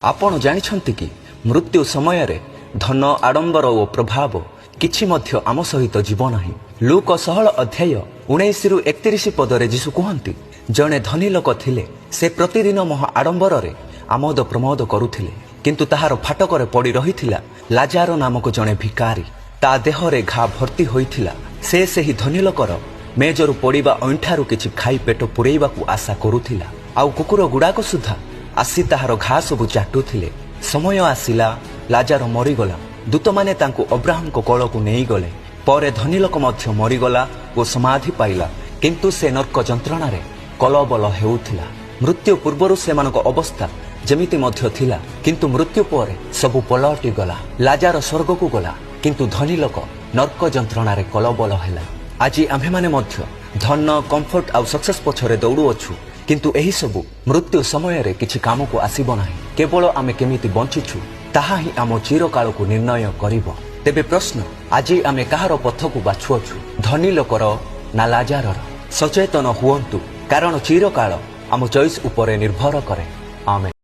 आपण जानिछन्ति कि मृत्यु समय रे धन आडंबर और प्रभाव किछि मध्य आम सहित जीव नाही। लूक 16 अध्याय 19 रु 31 पदरे जीशु कहन्ति, जणे धनी लोक थिले, से प्रतिदिन महा आडंबर रे आमोद प्रमोद करुथिले, किंतु ताहार फाटकरे पड़ी रहिथिला लाजार नामक जणे भिकारी। ता देहरे घा भर्ती होइथिला। से सेही धनी लोकर मेजरु पड़िबा अंठारु किछि खाई पेट पुरेइबाकू आशा करुथिला। आउ कुकुर गुड़ाक सुद्धा आसी ताहार घा सबु चाटुथिले। समय आसिला, लाजार मरीगला। दूत माने तांकु अब्राहम को कोलकू नेई गले। परे धनी लोक मध्य मरीगला ओ समाधि पाइला, किंतु से नर्क जंत्रणारे कलबल हेउथिला। मृत्यु पूर्वरु सेमानक अवस्था जेमिति मध्य थिला, किंतु मृत्यु परे सबु पलटि गला। लाजार स्वर्ग को गला, किंतु धनी लोक नर्क जंत्रणारे कलबल हेला। आज आम्भे माने मध्य धन, कंफर्ट आउ सक्सेस पछरे दौड़ू अछु, किंतु एही सबु मृत्यु समय रे किछि काम को आसीबो नाही। केवल आमे केमिति बंचिछु ताहा ही आम चिरकाल को निर्णय करिबो। तेबे प्रश्न, आज आमे काहार पथ को बाछुअछु, धनी लोकर ना लाजारर? सचेतन हुअन्तु, कारण चिरकाल आम चॉइस उपरे निर्भर करे। आमे।